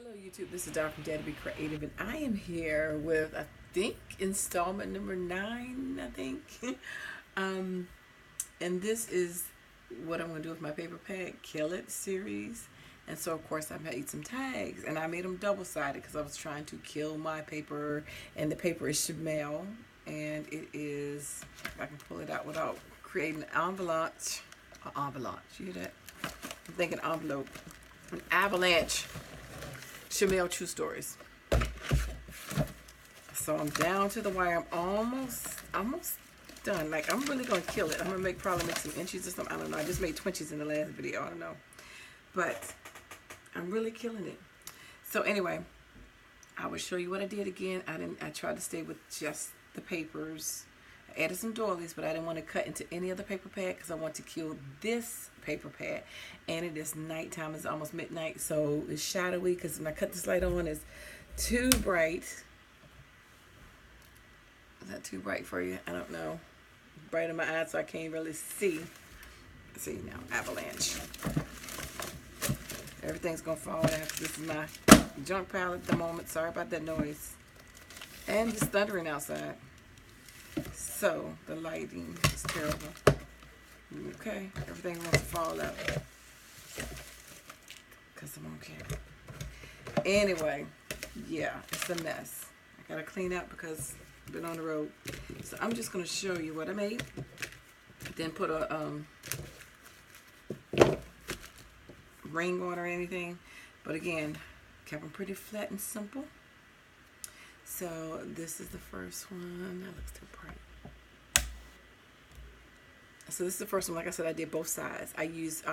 Hello YouTube, this is Dar from DaretoBeCreative, and I am here with, I think, installment number 9, I think. And this is what I'm going to do with my paper pad, Kill It series. And so, of course, I made some tags, and I made them double-sided because I was trying to kill my paper, and the paper is Chamel, and it is, if I can pull it out without creating an avalanche, you hear that? I'm thinking envelope, an avalanche. Chamel True Stories. So I'm down to the wire. I'm almost done. Like, I'm really gonna kill it. I'm gonna probably make some inches or something. I don't know. I just made 20s in the last video. I don't know, but I'm really killing it. So anyway, I will show you what I did again. I tried to stay with just the papers. I added some doilies, but I didn't want to cut into any other paper pad because I want to kill this paper pad. And it is nighttime. It's almost midnight, so it's shadowy because when I cut this light on, it's too bright. Is that too bright for you? I don't know. It's bright in my eyes, so I can't really see. See now, avalanche. Everything's gonna fall down because this is my junk pile at the moment. Sorry about that noise. And it's thundering outside. So the lighting is terrible. Okay, everything wants to fall out because I'm on camera. Anyway, yeah, it's a mess. I gotta clean up because I've been on the road. So I'm just gonna show you what I made. Then put a ring on or anything. But again, kept them pretty flat and simple. So this is the first one. That looks too bright. So this is the first one. Like I said, I did both sides. I used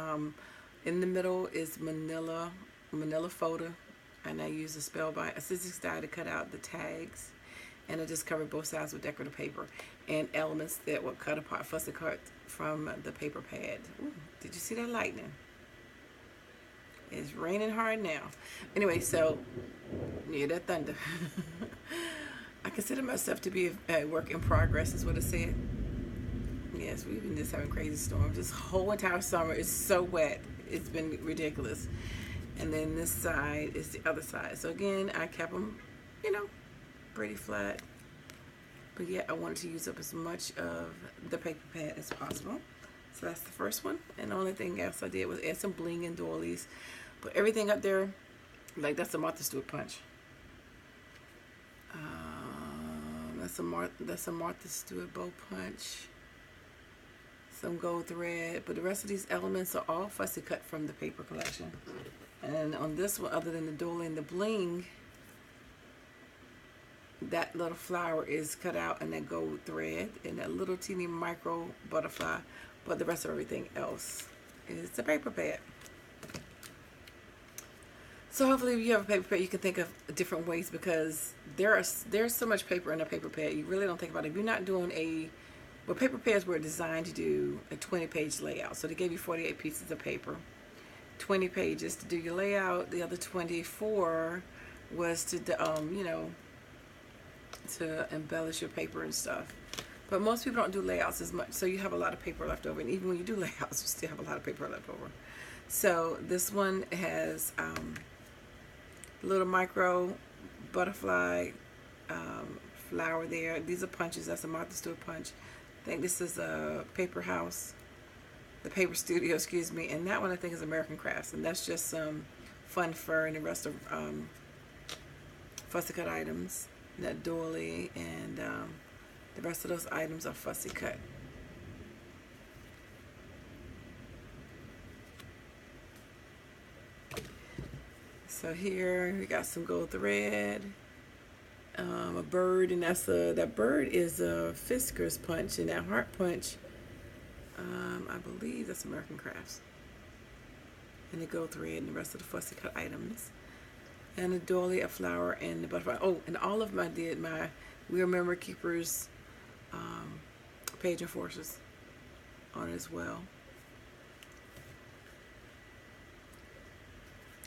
in the middle is manila folder, and I used a scissors die to cut out the tags, and I just covered both sides with decorative paper and elements that were cut apart, fussy cut from the paper pad. Ooh, did you see that lightning? It's raining hard now. Anyway, so yeah, that thunder. I consider myself to be a work in progress, is what it said. Yes, we've been just having crazy storms. This whole entire summer is so wet. It's been ridiculous. And then this side is the other side. So again, I kept them, you know, pretty flat. But yet I wanted to use up as much of the paper pad as possible. So that's the first one. And the only thing else I did was add some bling and doilies. Put everything up there. Like, that's a Martha Stewart punch. That's a Martha Stewart bow punch. Some gold thread, but the rest of these elements are all fussy cut from the paper collection. And on this one, other than the doily and the bling, that little flower is cut out in that gold thread and that little teeny micro butterfly, but the rest of everything else is the paper pad. So hopefully if you have a paper pad, you can think of different ways, because there's so much paper in a paper pad, you really don't think about it. If you're not doing well, paper pads were designed to do a 20-page layout. So they gave you 48 pieces of paper, 20 pages to do your layout. The other 24 was to, you know, to embellish your paper and stuff. But most people don't do layouts as much, so you have a lot of paper left over. And even when you do layouts, you still have a lot of paper left over. So this one has little micro butterfly flower there. These are punches. That's a Martha Stewart punch. I think this is a Paper House, the Paper Studio, excuse me, and that one I think is American Crafts, and that's just some fun fur, and the rest of fussy cut items, that doily, and the rest of those items are fussy cut. So here we got some gold thread. A bird, and that bird is a Fisker's punch, and that heart punch, I believe that's American Crafts. And the gold thread and the rest of the fussy cut items, and the doily, a flower, and the butterfly. Oh, and all of them I did my We Are Memory Keepers page enforcers on it as well.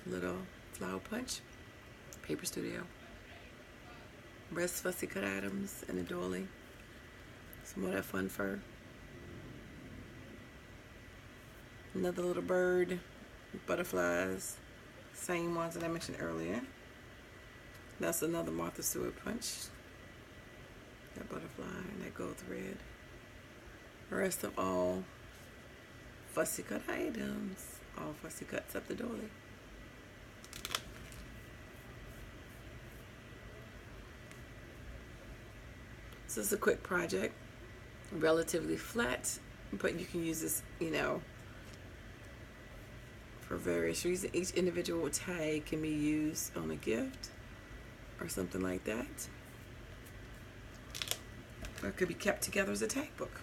Little flower punch, Paper Studio. Rest fussy cut items and a doily. Some more of that fun fur. Another little bird, butterflies, Same ones that I mentioned earlier. That's another Martha Stewart punch. That butterfly and that gold thread. The rest of all fussy cut items. All fussy cuts up the doily. So it's a quick project, relatively flat, but you can use this, you know, for various reasons. Each individual tag can be used on a gift or something like that. Or it could be kept together as a tag book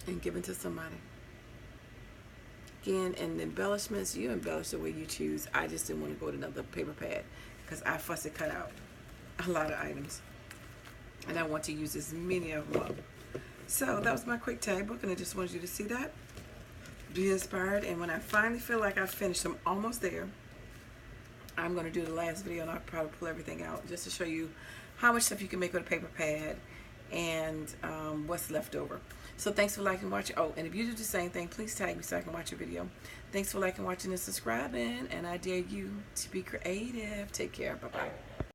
and given to somebody. Again, and embellishments, you embellish the way you choose. I just didn't want to go with another paper pad because I fussy cut out a lot of items. And I want to use as many of them up. So that was my quick tag book, and I just wanted you to see that. Be inspired, and when I finally feel like I've finished, I'm almost there, I'm going to do the last video, and I'll probably pull everything out just to show you how much stuff you can make with a paper pad and what's left over. So thanks for liking and watching. Oh, and if you do the same thing, please tag me so I can watch your video. Thanks for liking, watching, and subscribing, and I dare you to be creative. Take care. Bye-bye.